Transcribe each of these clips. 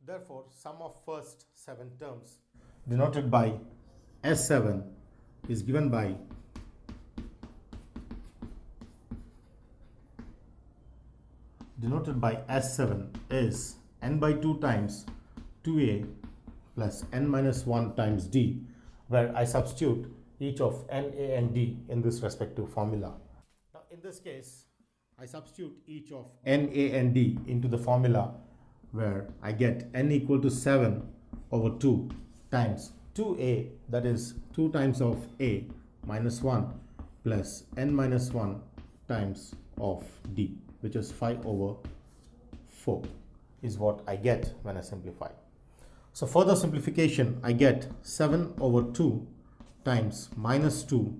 Therefore, sum of first 7 terms denoted by S7 is given by S7 is n by 2 times 2a plus n minus 1 times d, where I substitute each of n, a and d in this respective formula. Now in this case, I substitute each of n, a and d into the formula, where I get n equal to 7 over 2 times 2a, that is 2 times of a minus 1 plus n minus 1 times of d, which is 5 over 4 is what I get when I simplify. So further simplification, I get 7 over 2 times minus 2.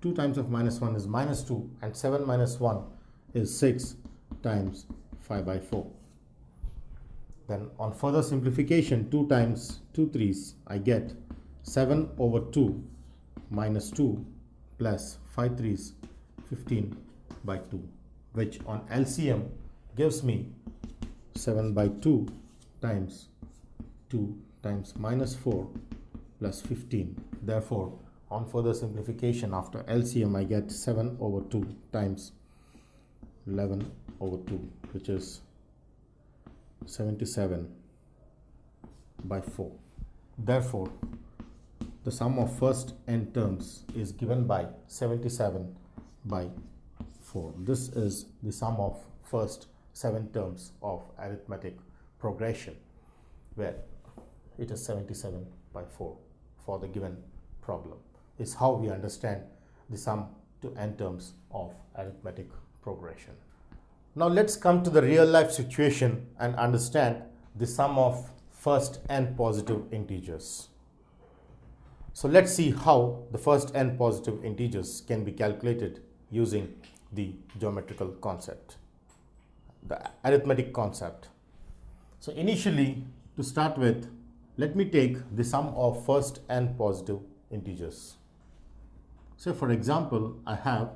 2 times of minus 1 is minus 2, and 7 minus 1 is 6 times 5 by 4. Then on further simplification, 2 times 2 threes, I get 7 over 2 minus 2 plus 5 threes, 15 by 2, which on LCM gives me 7 by 2 times 2 times minus 4 plus 15. Therefore, on further simplification after LCM, I get 7 over 2 times 11 over 2, which is 77 by 4. Therefore, the sum of first n terms is given by 77 by 4. This is the sum of first 7 terms of arithmetic progression, where it is 77 by 4 for the given problem. Is how we understand the sum to n terms of arithmetic progression. Now let's come to the real life situation and understand the sum of first n positive integers. So let's see how the first n positive integers can be calculated using the geometrical concept, the arithmetic concept. So initially, to start with, let me take the sum of first n positive integers. So for example, I have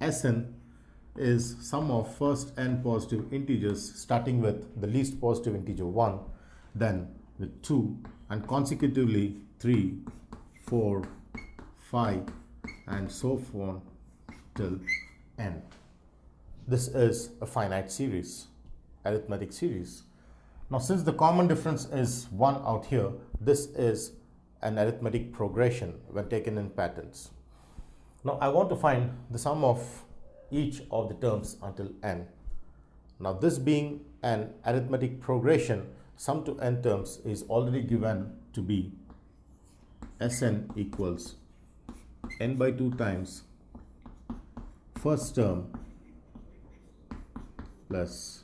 Sn is sum of first n positive integers, starting with the least positive integer 1, then with 2, and consecutively 3, 4, 5, and so on till n. This is a finite series, arithmetic series. Now since the common difference is 1 out here, this is an arithmetic progression when taken in patterns. Now I want to find the sum of each of the terms until n. Now this being an arithmetic progression, sum to n terms is already given to be Sn equals n by 2 times first term plus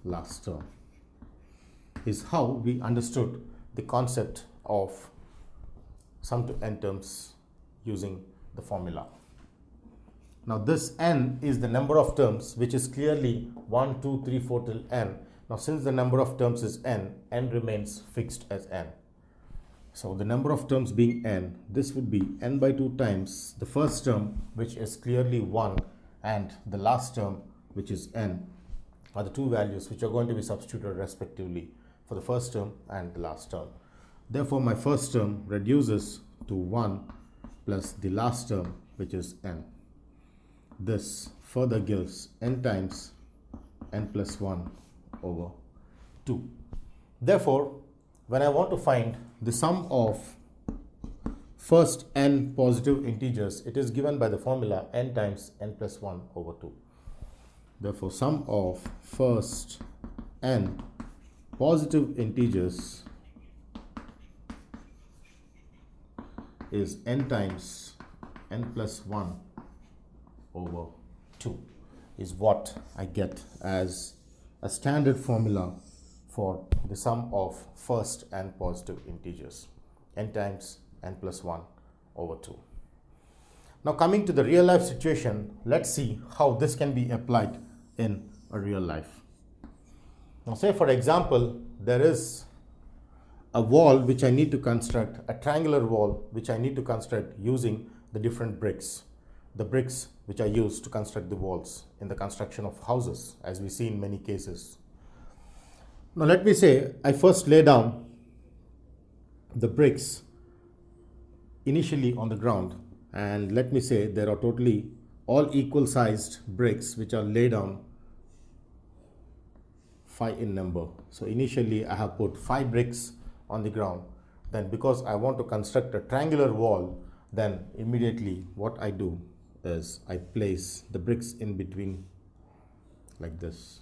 last term, is how we understood the concept of sum to n terms using the formula. Now this n is the number of terms, which is clearly 1, 2, 3, 4 till n. Now since the number of terms is n remains fixed as n. So the number of terms being n, this would be n by 2 times the first term, which is clearly 1, and the last term, which is n, are the two values which are going to be substituted respectively for the first term and the last term. Therefore, my first term reduces to 1 plus the last term, which is n. This further gives n times n plus 1 over 2. Therefore, when I want to find the sum of first n positive integers, it is given by the formula n times n plus 1 over 2. Therefore, sum of first n positive integers is n times n plus 1 over 2, is what I get as a standard formula for the sum of first n positive integers, n times n plus 1 over 2. Now coming to the real life situation, let's see how this can be applied in a real life. Now say for example, there is a wall which I need to construct, a triangular wall which I need to construct using the different bricks. the bricks which are used to construct the walls in the construction of houses, as we see in many cases. Now let me say I first lay down the bricks initially on the ground, and let me say there are totally all equal sized bricks which are laid down 5 in number. So initially I have put 5 bricks on the ground. Then because I want to construct a triangular wall, then immediately what I do is I place the bricks in between like this.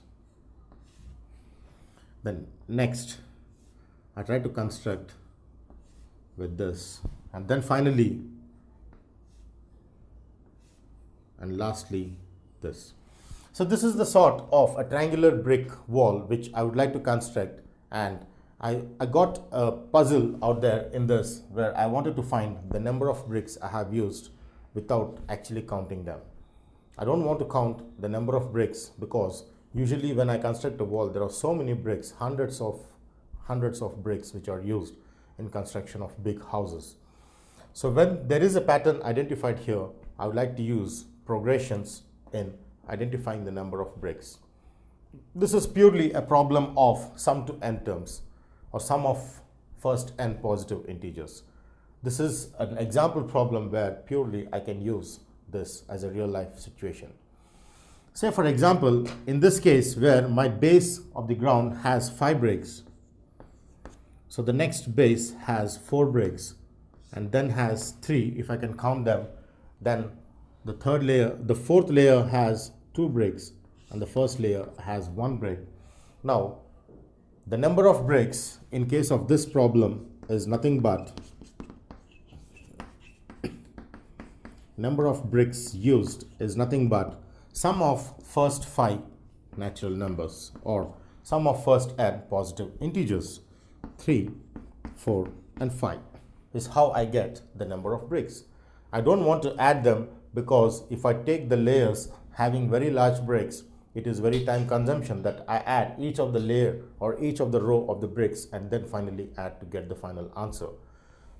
Then next I try to construct with this, and then finally and lastly this. So this is the sort of a triangular brick wall which I would like to construct, and I got a puzzle out there in this where I wanted to find the number of bricks I have used without actually counting them. I don't want to count the number of bricks because usually when I construct a wall there are so many bricks, hundreds of bricks which are used in construction of big houses. So when there is a pattern identified here, I would like to use progressions in identifying the number of bricks. This is purely a problem of sum to n terms, or sum of first n positive integers. This is an example problem where purely I can use this as a real life situation. Say for example, in this case where my base of the ground has 5 bricks, so the next base has 4 bricks and then has 3, if I can count them, then the fourth layer has 2 bricks and the first layer has 1 brick. Now the number of bricks in case of this problem is nothing but number of bricks used is nothing but sum of first 5 natural numbers, or sum of first n positive integers. 3, 4 and 5 is how I get the number of bricks. I don't want to add them because if I take the layers having very large bricks, it is very time consumption that I add each of the layer or each of the row of the bricks and then finally add to get the final answer.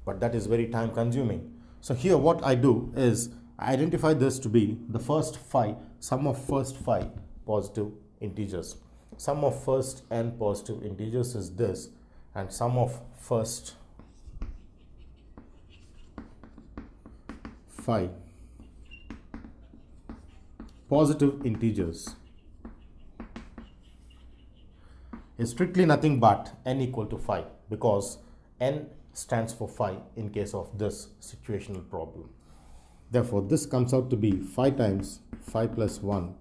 But that is very time consuming. So here what I do is I identify this to be the first 5, sum of first 5 positive integers. Sum of first n positive integers is this, and sum of first 5 positive integers is strictly nothing but n equal to 5, because n stands for 5 in case of this situational problem. Therefore, this comes out to be 5 times 5 plus 1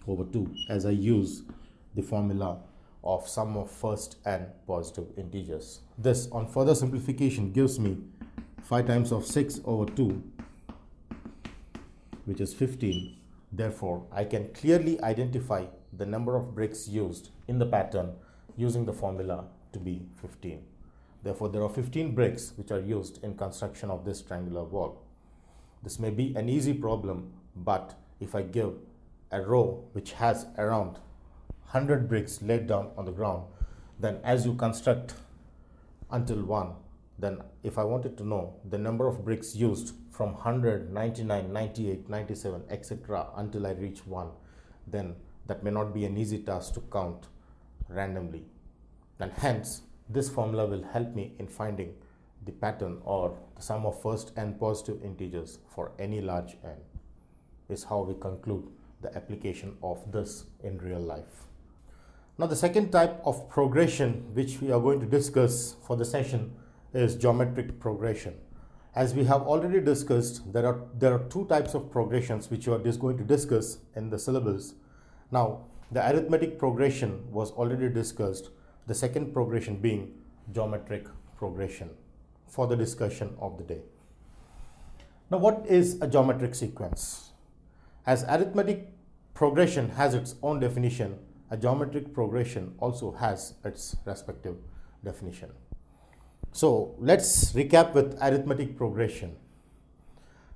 over 2 as I use the formula of sum of first n positive integers. This, on further simplification, gives me 5 times of 6 over 2, which is 15. Therefore, I can clearly identify the number of bricks used in the pattern using the formula to be 15. Therefore, there are 15 bricks which are used in construction of this triangular wall. This may be an easy problem, but if I give a row which has around 100 bricks laid down on the ground, then as you construct until 1, then if I wanted to know the number of bricks used from 100, 99, 98, 97, etc. until I reach 1, then that may not be an easy task to count randomly. And hence, this formula will help me in finding the pattern or the sum of first n positive integers for any large n, is how we conclude the application of this in real life. Now the second type of progression which we are going to discuss for the session is geometric progression. As we have already discussed, there are 2 types of progressions which we are just going to discuss in the syllabus. Now the arithmetic progression was already discussed, the second progression being geometric progression for the discussion of the day. Now what is a geometric sequence? As arithmetic progression has its own definition, a geometric progression also has its respective definition. So let's recap with arithmetic progression.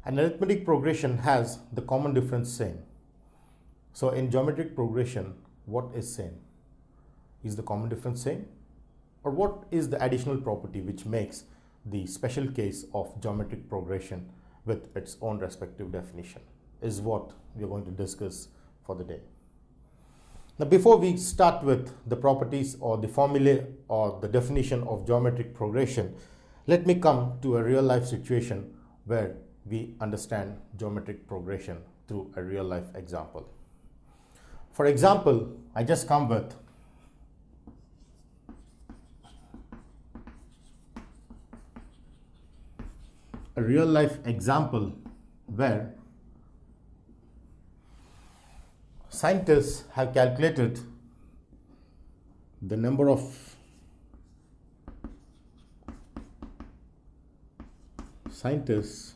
An arithmetic progression has the common difference same. So in geometric progression, what is same? Is the common difference same? Or what is the additional property which makes the special case of geometric progression with its own respective definition? is what we are going to discuss for the day. Now, before we start with the properties or the formulae or the definition of geometric progression, let me come to a real life situation where we understand geometric progression through a real life example. For example, I just come with a real life example where scientists have calculated the number of scientists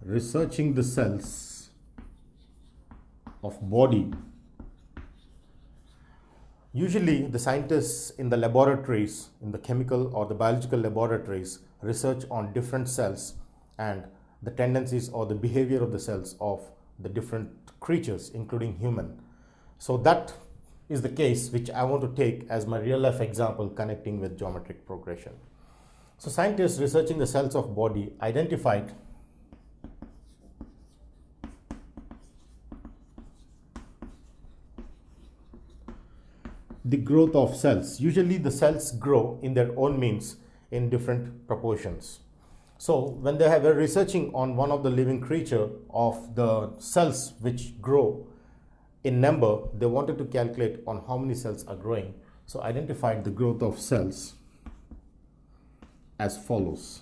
researching the cells of body. Usually the scientists in the laboratories, in the chemical or the biological laboratories, research on different cells and the tendencies or the behavior of the cells of the different creatures, including human. So that is the case which I want to take as my real life example connecting with geometric progression. So scientists researching the cells of body identified the growth of cells. Usually the cells grow in their own means in different proportions. So when they were researching on one of the living creature of the cells which grow in number, they wanted to calculate on how many cells are growing. So identified the growth of cells as follows.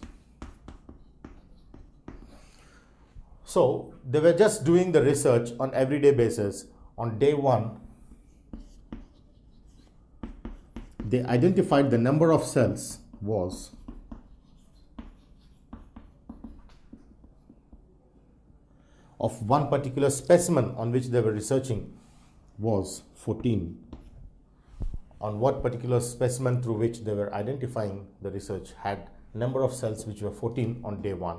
So they were just doing the research on everyday basis. On day 1, they identified the number of cells was of one particular specimen on which they were researching was 14. On what particular specimen through which they were identifying the research had number of cells which were 14 on day 1.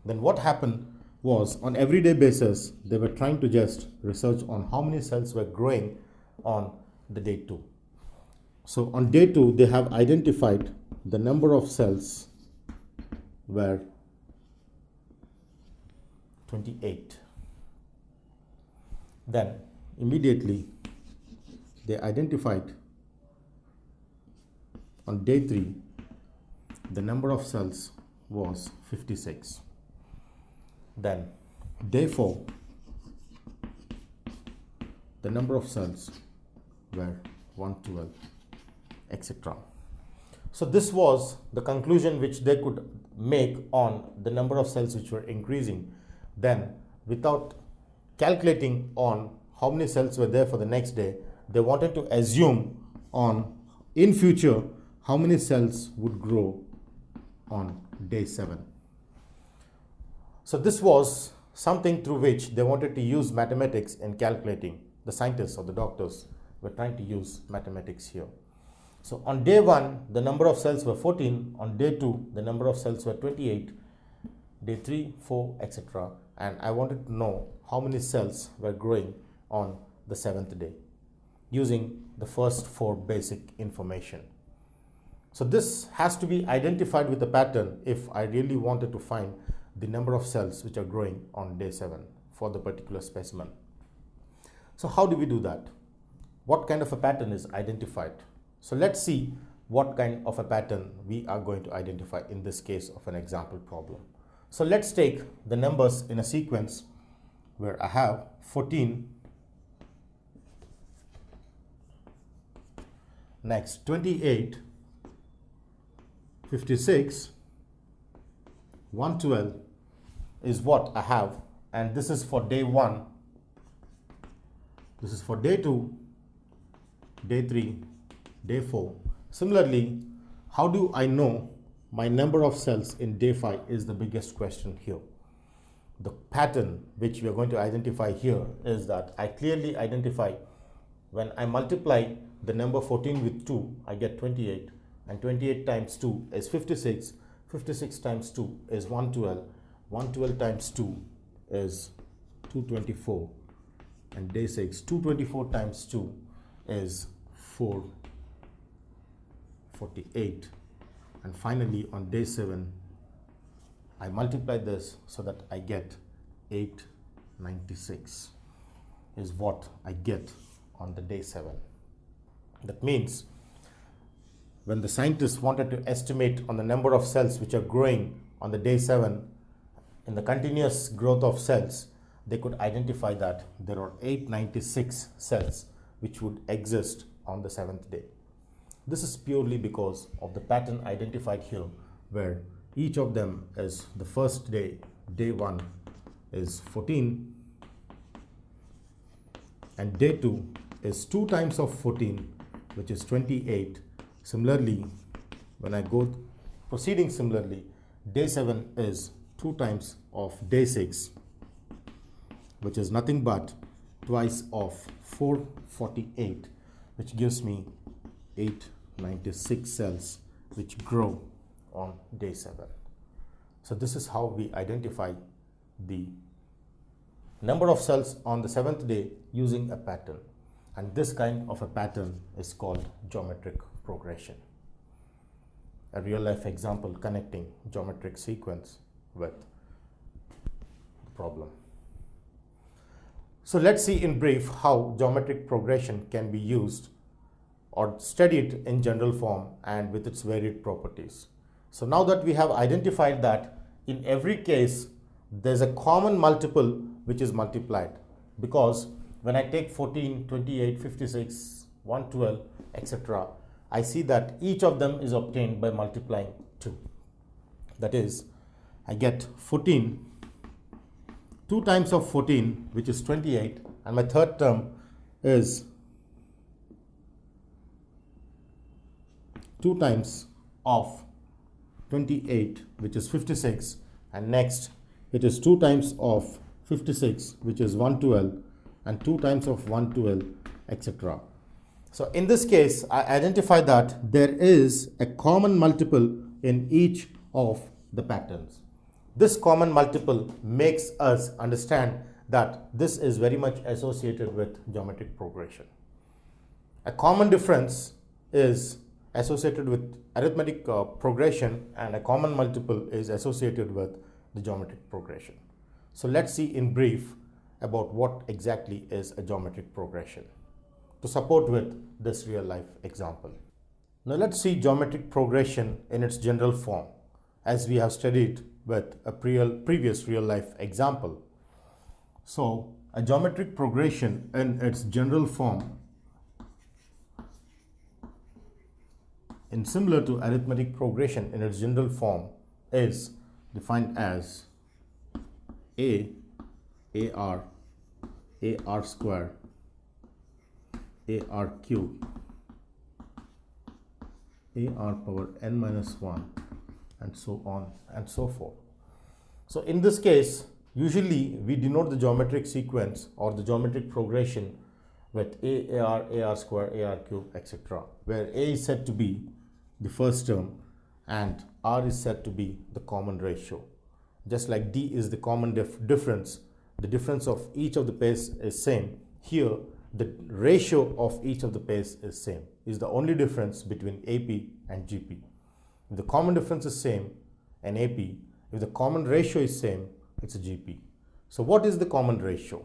Then what happened was on everyday basis they were trying to just research on how many cells were growing on the day 2. So on day 2 they have identified the number of cells were 28. Then immediately they identified on day 3 the number of cells was 56. Then day 4 the number of cells were 112, etc. So this was the conclusion which they could make on the number of cells which were increasing. Then without calculating on how many cells were there for the next day, they wanted to assume on in future how many cells would grow on day 7. So this was something through which they wanted to use mathematics in calculating. The scientists or the doctors were trying to use mathematics here. So on day 1 the number of cells were 14, on day 2 the number of cells were 28, day 3, 4, etc. And I wanted to know how many cells were growing on the 7th day using the first 4 basic information. So this has to be identified with a pattern if I really wanted to find the number of cells which are growing on day 7 for the particular specimen. So how do we do that? What kind of a pattern is identified? So let's see what kind of a pattern we are going to identify in this case of an example problem. So let's take the numbers in a sequence where I have 14, next 28, 56, 112 is what I have, and this is for day 1, this is for day 2, day 3, day 4. Similarly, how do I know my number of cells in day 5 is the biggest question here. The pattern which we are going to identify here is that I clearly identify when I multiply the number 14 with 2, I get 28, and 28 times 2 is 56, 56 times 2 is 112, 112 times 2 is 224, and day 6, 224 times 2 is 448, and finally on day 7 I multiply this so that I get 896 is what I get on the day 7. That means when the scientists wanted to estimate on the number of cells which are growing on the day 7, in the continuous growth of cells, they could identify that there are 896 cells which would exist on the 7th day. This is purely because of the pattern identified here, where each of them is the first day, day 1 is 14, and day 2 is 2 times of 14, which is 28. Similarly, when I go proceeding similarly, day 7 is 2 times of day 6, which is nothing but twice of 448, which gives me 896 cells which grow on day 7. So this is how we identify the number of cells on the 7th day using a pattern. And this kind of a pattern is called geometric progression. A real life example connecting geometric sequence with the problem. So let's see in brief how geometric progression can be used or studied in general form and with its varied properties. So now that we have identified that in every case there's a common multiple which is multiplied, because when I take 14, 28, 56, 112, etc., I see that each of them is obtained by multiplying 2. That is, I get 14, 2 times of 14, which is 28, and my third term is 2 times of 28, which is 56, and next it is 2 times of 56, which is 112, and 2 times of 112, etc. So in this case, I identify that there is a common multiple in each of the patterns. This common multiple makes us understand that this is very much associated with geometric progression. A common difference is associated with arithmetic progression, and a common multiple is associated with the geometric progression. So let's see in brief about what exactly is a geometric progression to support with this real life example. Now let's see geometric progression in its general form, as we have studied with a previous real life example. So a geometric progression in its general form, in similar to arithmetic progression in its general form, is defined as AR square, AR cube, AR power n minus 1, and so on and so forth. So in this case, usually we denote the geometric sequence or the geometric progression with AR square, AR cube, etc., where A is said to be the first term and R is said to be the common ratio. Just like D is the common difference, the difference of each of the pairs is same. Here, the ratio of each of the pairs is same, is the only difference between AP and GP. If the common difference is same, an AP. If the common ratio is same, it's a GP. So what is the common ratio?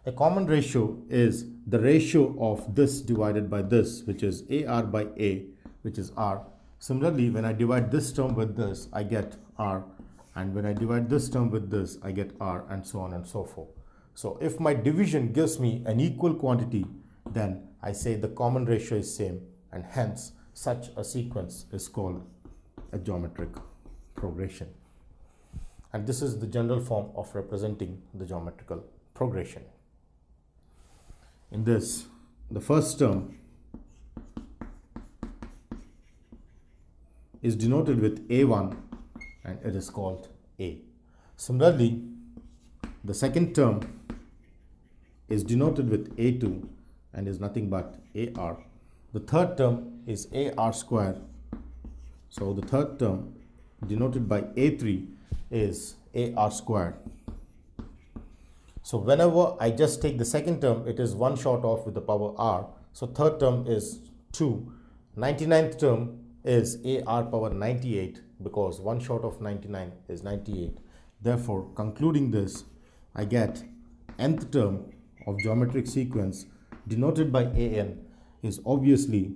A common ratio is the ratio of this divided by this, which is AR by A, which is R. Similarly, when I divide this term with this, I get R. And when I divide this term with this, I get R, and so on and so forth. So if my division gives me an equal quantity, then I say the common ratio is same, and hence such a sequence is called a geometric progression. And this is the general form of representing the geometrical progression. In this, the first term is denoted with A1, and it is called A. Similarly, the second term is denoted with A2 and is nothing but AR. The third term is AR square. So the third term denoted by A3 is AR square. So whenever I just take the second term, it is 1 short off with the power R. So third term is 2. 99th term is AR power 98, because 1 short of 99 is 98. Therefore, concluding this, I get nth term of geometric sequence denoted by an is obviously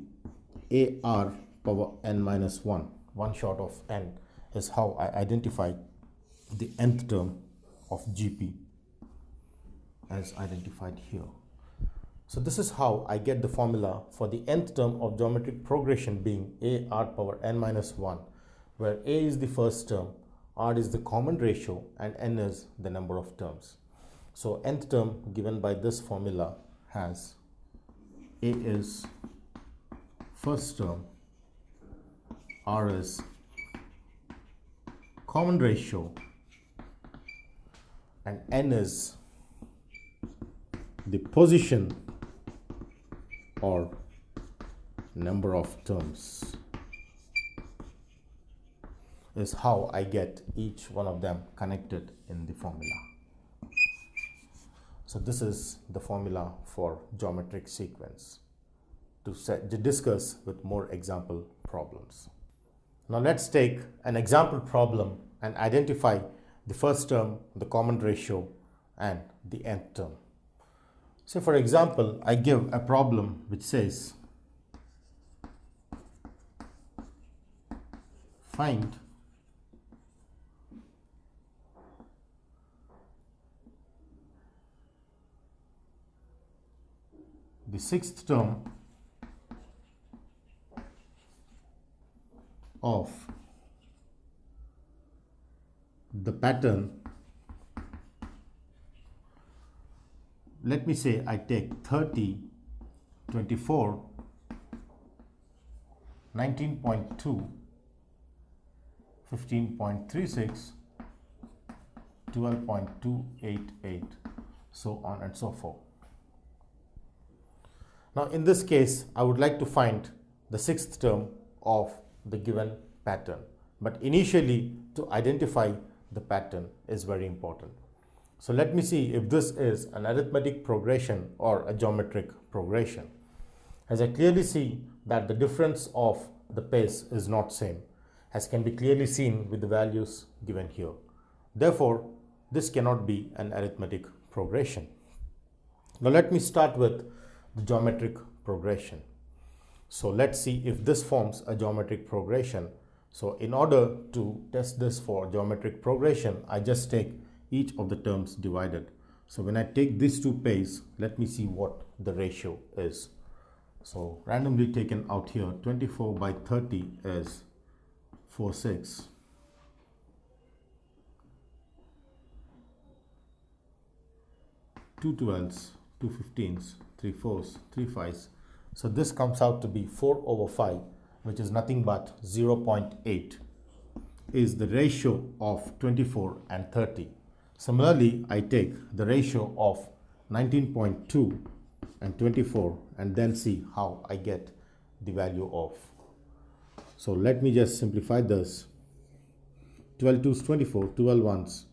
ar power n minus 1. 1 short of n is how I identify the nth term of GP as identified here. So this is how I get the formula for the nth term of geometric progression being ar power n minus 1, where a is the first term, r is the common ratio, and n is the number of terms. So nth term given by this formula has a is first term, r is common ratio, and n is the position or number of terms. Is how I get each one of them connected in the formula. So this is the formula for geometric sequence to discuss with more example problems. Now let's take an example problem and identify the first term, the common ratio, and the nth term. So for example, I give a problem which says find the sixth term of the pattern. Let me say I take 30, 24, 19.2, 15.36, 12.288, so on and so forth. Now in this case, I would like to find the sixth term of the given pattern, but initially to identify the pattern is very important. So let me see if this is an arithmetic progression or a geometric progression. As I clearly see that the difference of the pace is not same, as can be clearly seen with the values given here. Therefore, this cannot be an arithmetic progression. Now let me start with the geometric progression. So let's see if this forms a geometric progression. So in order to test this for geometric progression, I just take each of the terms divided. So when I take these two pairs, let me see what the ratio is. So randomly taken out here, 24 by 30 is 4, 6. 2 12s, 2 15s, 3 4s, 3 5s. So this comes out to be 4 over 5, which is nothing but 0.8 is the ratio of 24 and 30. Similarly, I take the ratio of 19.2 and 24 and then see how I get the value of. So let me just simplify this. 12 2s 24, 12 1s,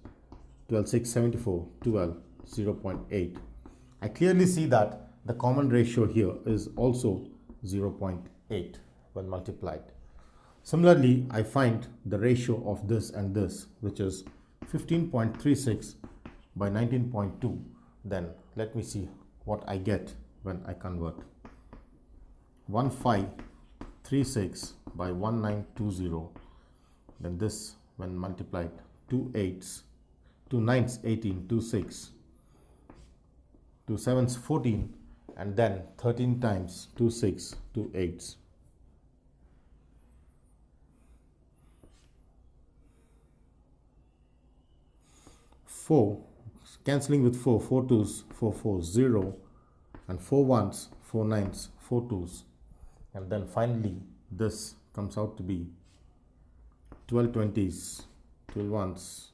12 6 74, 12, 0.8. I clearly see that the common ratio here is also 0.8 when multiplied. Similarly, I find the ratio of this and this, which is 15.36 by 19.2. Then let me see what I get when I convert. 1536 by 1920. Then this when multiplied, 2 8s, 2 9s 18, 2 6, 2 7s 14, and then 13 times 2 6, 2 8s. Four, cancelling with 4, 4 2s, 4 4s, 0, and 4 1s, 4 9s, 4 2s, and then finally this comes out to be 12 20s, 12 1s,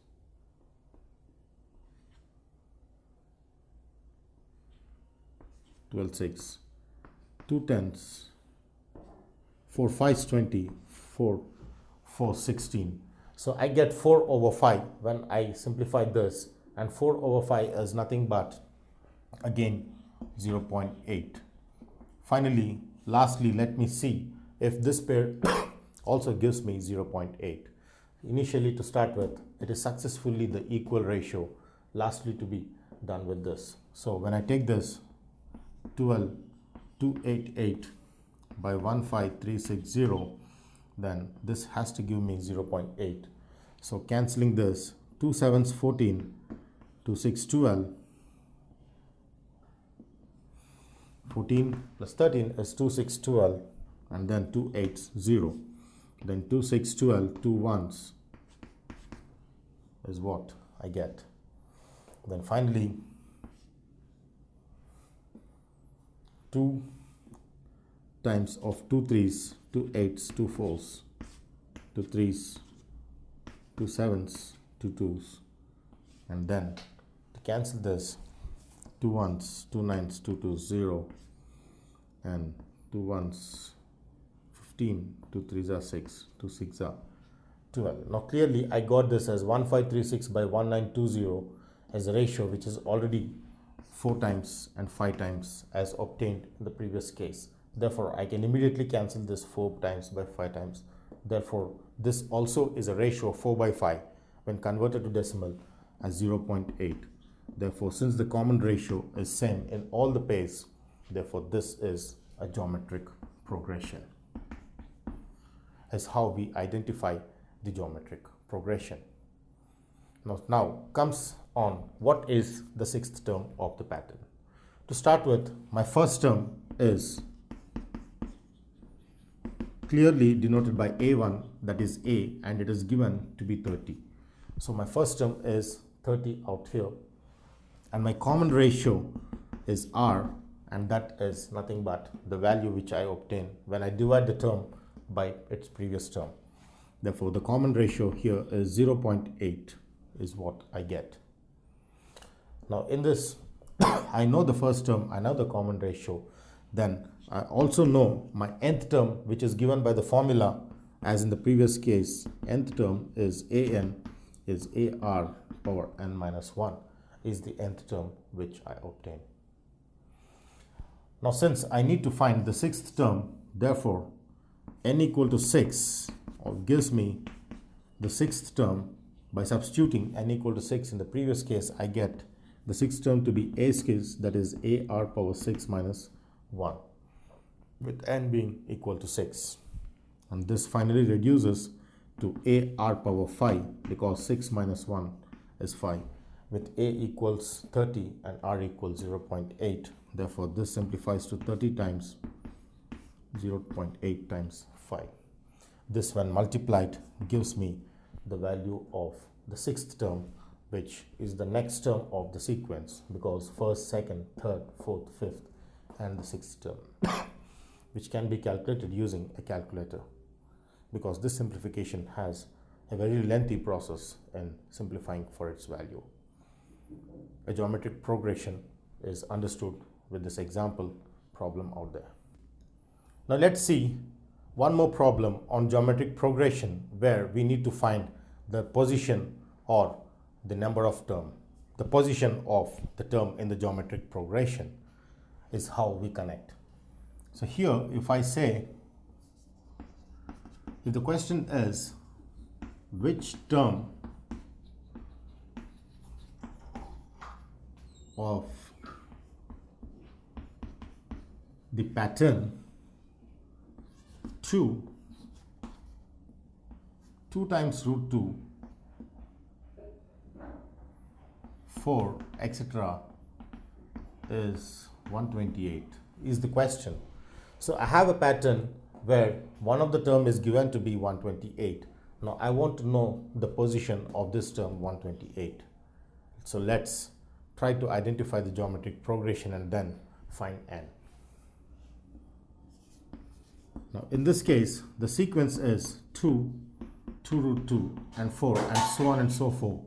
12 6, 2 10s, 4 5s 20, 4 4 16. So I get 4 over 5 when I simplify this, and 4 over 5 is nothing but again 0.8. Finally, lastly, let me see if this pair also gives me 0.8. initially to start with, it is successfully the equal ratio, lastly to be done with this. So when I take this 12,288 by 15360, then this has to give me 0.8. So cancelling this, 2 7s 14, 2 6 12, 14 plus 13 is 2 6 12, and then 2 8s 0, then 2 6 12, 2 1s is what I get. Then finally 2 times of 2 3s, 2 8s, 2 4s, 2 3s, 2 7s, 2 2s, and then to cancel this, 2 1s, 2 9s, 2 2s, 0, and 2 1s 15, 2 3s are 6, 2 6 are 12. Now clearly I got this as 1536 by 1920 as a ratio which is already 4 times and 5 times as obtained in the previous case. Therefore I can immediately cancel this 4 times by 5 times. Therefore this also is a ratio of 4 by 5 when converted to decimal as 0.8. Therefore since the common ratio is same in all the pairs, therefore this is a geometric progression. Is how we identify the geometric progression. Now comes on what is the sixth term of the pattern. To start with, my first term is clearly denoted by A1, that is A, and it is given to be 30. So my first term is 30 out here, and my common ratio is R, and that is nothing but the value which I obtain when I divide the term by its previous term. Therefore the common ratio here is 0.8 is what I get. Now in this I know the first term, I know the common ratio, then I also know my nth term which is given by the formula as in the previous case. Nth term is an is ar power n minus 1 is the nth term which I obtain. Now since I need to find the sixth term, therefore n equal to 6 gives me the sixth term. By substituting n equal to 6 in the previous case, I get the sixth term to be a skis, that is ar power 6 minus 1, with n being equal to 6. And this finally reduces to ar power 5 because 6 minus 1 is 5, with a equals 30 and r equals 0.8. Therefore this simplifies to 30 times 0.8 times 5. This when multiplied gives me the value of the sixth term, which is the next term of the sequence, because first, second, third, fourth, fifth, and the sixth term, which can be calculated using a calculator, because this simplification has a very lengthy process in simplifying for its value. A geometric progression is understood with this example problem out there. Now let's see one more problem on geometric progression where we need to find the position or the number of term. The position of the term in the geometric progression is how we connect. So here if I say, if the question is which term of the pattern 2 times root 2, 4, etc. is 128 is the question. So I have a pattern where one of the term is given to be 128. Now I want to know the position of this term 128. So let's try to identify the geometric progression and then find n. Now in this case the sequence is 2 root 2 and 4 and so on and so forth.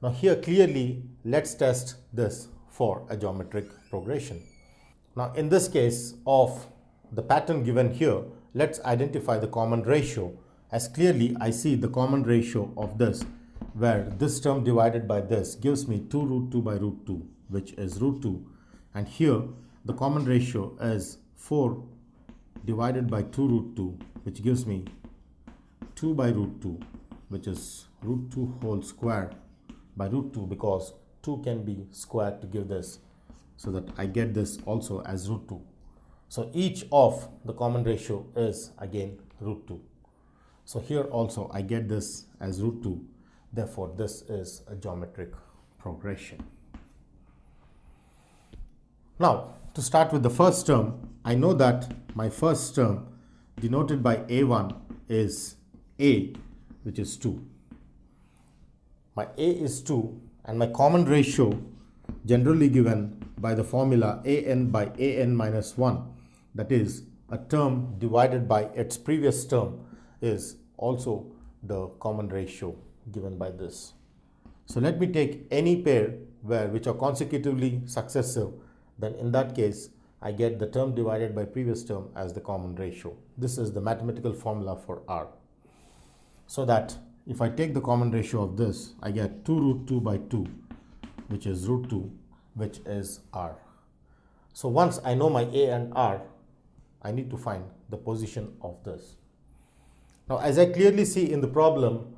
Now here clearly let's test this for a geometric progression. Now in this case of the pattern given here, let's identify the common ratio, as clearly I see the common ratio of this, where this term divided by this gives me 2 root 2 by root 2, which is root 2, and here the common ratio is 4 divided by 2 root 2, which gives me 2 by root 2, which is root 2 whole square by root 2, because 2 can be squared to give this, so that I get this also as root 2. So each of the common ratio is again root 2. So here also I get this as root 2. Therefore, this is a geometric progression. Now, to start with the first term, I know that my first term denoted by A1 is A, which is 2. My A is 2, and my common ratio, generally given by the formula an by an minus 1, that is a term divided by its previous term, is also the common ratio given by this. So let me take any pair which are consecutively successive, then in that case I get the term divided by previous term as the common ratio. This is the mathematical formula for R. So that if I take the common ratio of this, I get 2 root 2 by 2, which is root 2, which is R. So once I know my A and R, I need to find the position of this. Now, as I clearly see in the problem,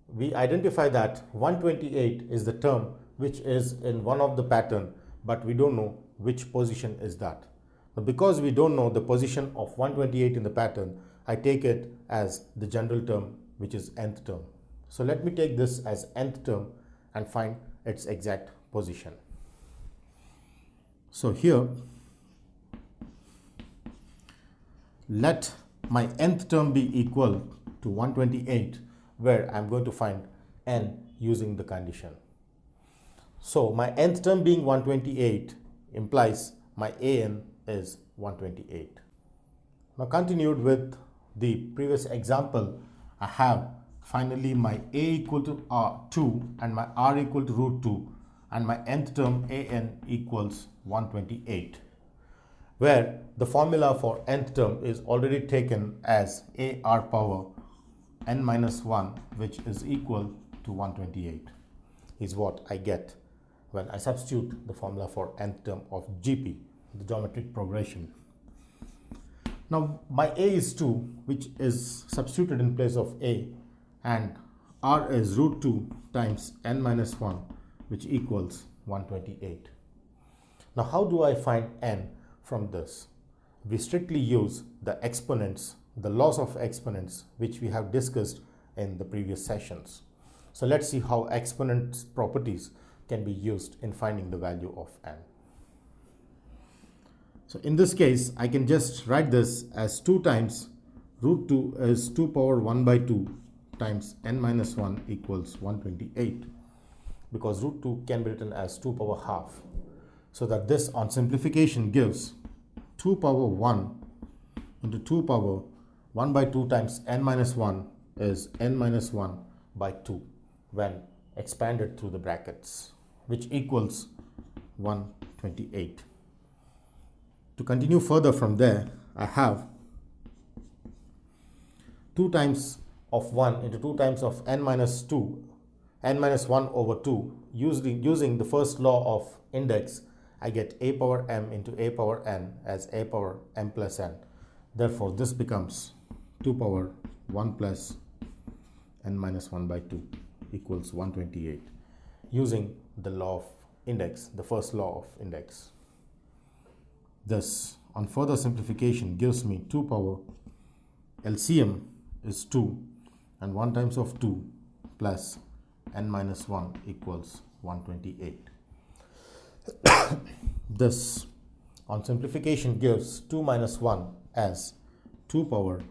we identify that 128 is the term which is in one of the pattern, but we don't know which position is that. Now, because we don't know the position of 128 in the pattern, I take it as the general term, which is nth term. So let me take this as nth term and find its exact position. So here, let my nth term be equal to 128, where I'm going to find n using the condition. So my nth term being 128 implies my an is 128. Now, continued with the previous example, I have finally my a equal to 2 and my r equal to root 2, and my nth term an equals 128, where the formula for nth term is already taken as ar power n minus 1, which is equal to 128, is what I get when I substitute the formula for nth term of GP, the geometric progression. Now, my a is 2, which is substituted in place of a, and r is root 2 times n minus 1, which equals 128. Now, how do I find n from this? We strictly use the exponents, the laws of exponents, which we have discussed in the previous sessions. So let's see how exponents properties can be used in finding the value of n. So in this case, I can just write this as 2 times root 2 is 2 power 1 by 2 times n minus 1 equals 128, because root 2 can be written as 2 power half. So that this on simplification gives 2 power 1 into 2 power 1 by 2 times n minus 1 is n minus 1 by 2 when expanded through the brackets, which equals 128. To continue further from there, I have 2 times of 1 into 2 times of n minus 2, n minus 1 over 2. Using the first law of index, I get a power m into a power n as a power m plus n. Therefore, this becomes 2 power 1 plus n minus 1 by 2 equals 128, using the law of index, the first law of index. This, on further simplification, gives me 2 power LCM is 2, and 1 times of 2 plus n minus 1 equals 128. This, on simplification, gives 2 minus 1 as 2 power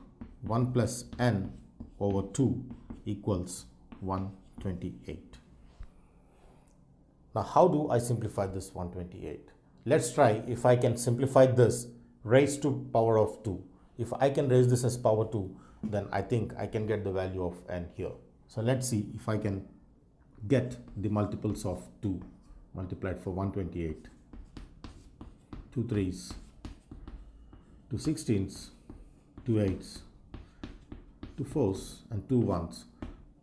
1 plus n over 2 equals 128. Now, how do I simplify this 128? Let's try if I can simplify this raised to power of 2. If I can raise this as power 2, then I think I can get the value of n here. So let's see if I can get the multiples of 2 multiplied for 128. 2 3s, 2 16s, 2 8s, 2 4s, and 2 1s.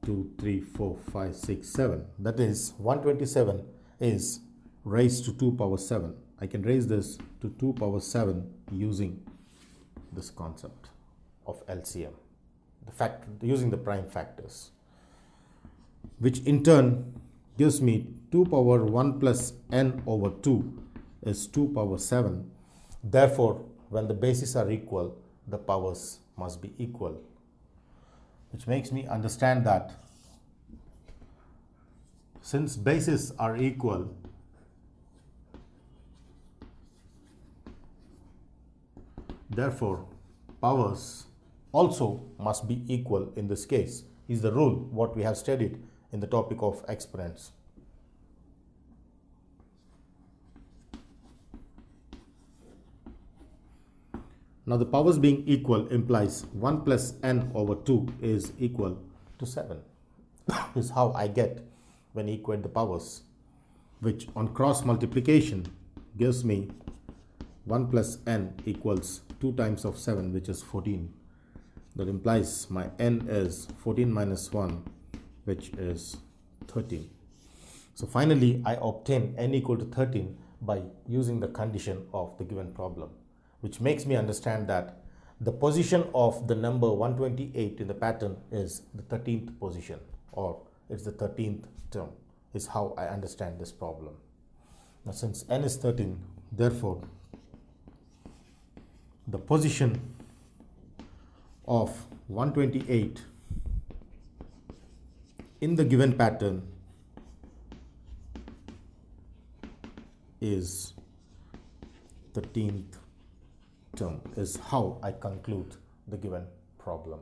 2, 3, 4, 5, 6, 7. That is 127 is raised to 2 power 7. I can raise this to 2 power 7 using this concept of LCM, using the prime factors. which in turn gives me 2 power 1 plus n over 2 is 2 power 7. Therefore, when the bases are equal, the powers must be equal, which makes me understand that since bases are equal, therefore powers also must be equal in this case, is the rule what we have studied in the topic of exponents. Now the powers being equal implies 1 plus n over 2 is equal to 7. Is how I get when I equate the powers, which on cross multiplication gives me 1 plus n equals 2 times of 7, which is 14. That implies my n is 14 minus 1, which is 13. So finally, I obtain n equal to 13 by using the condition of the given problem, which makes me understand that the position of the number 128 in the pattern is the 13th position, or it's the 13th term, is how I understand this problem. Now since n is 13, therefore the position of 128 in the given pattern is 13th term, is how I conclude the given problem.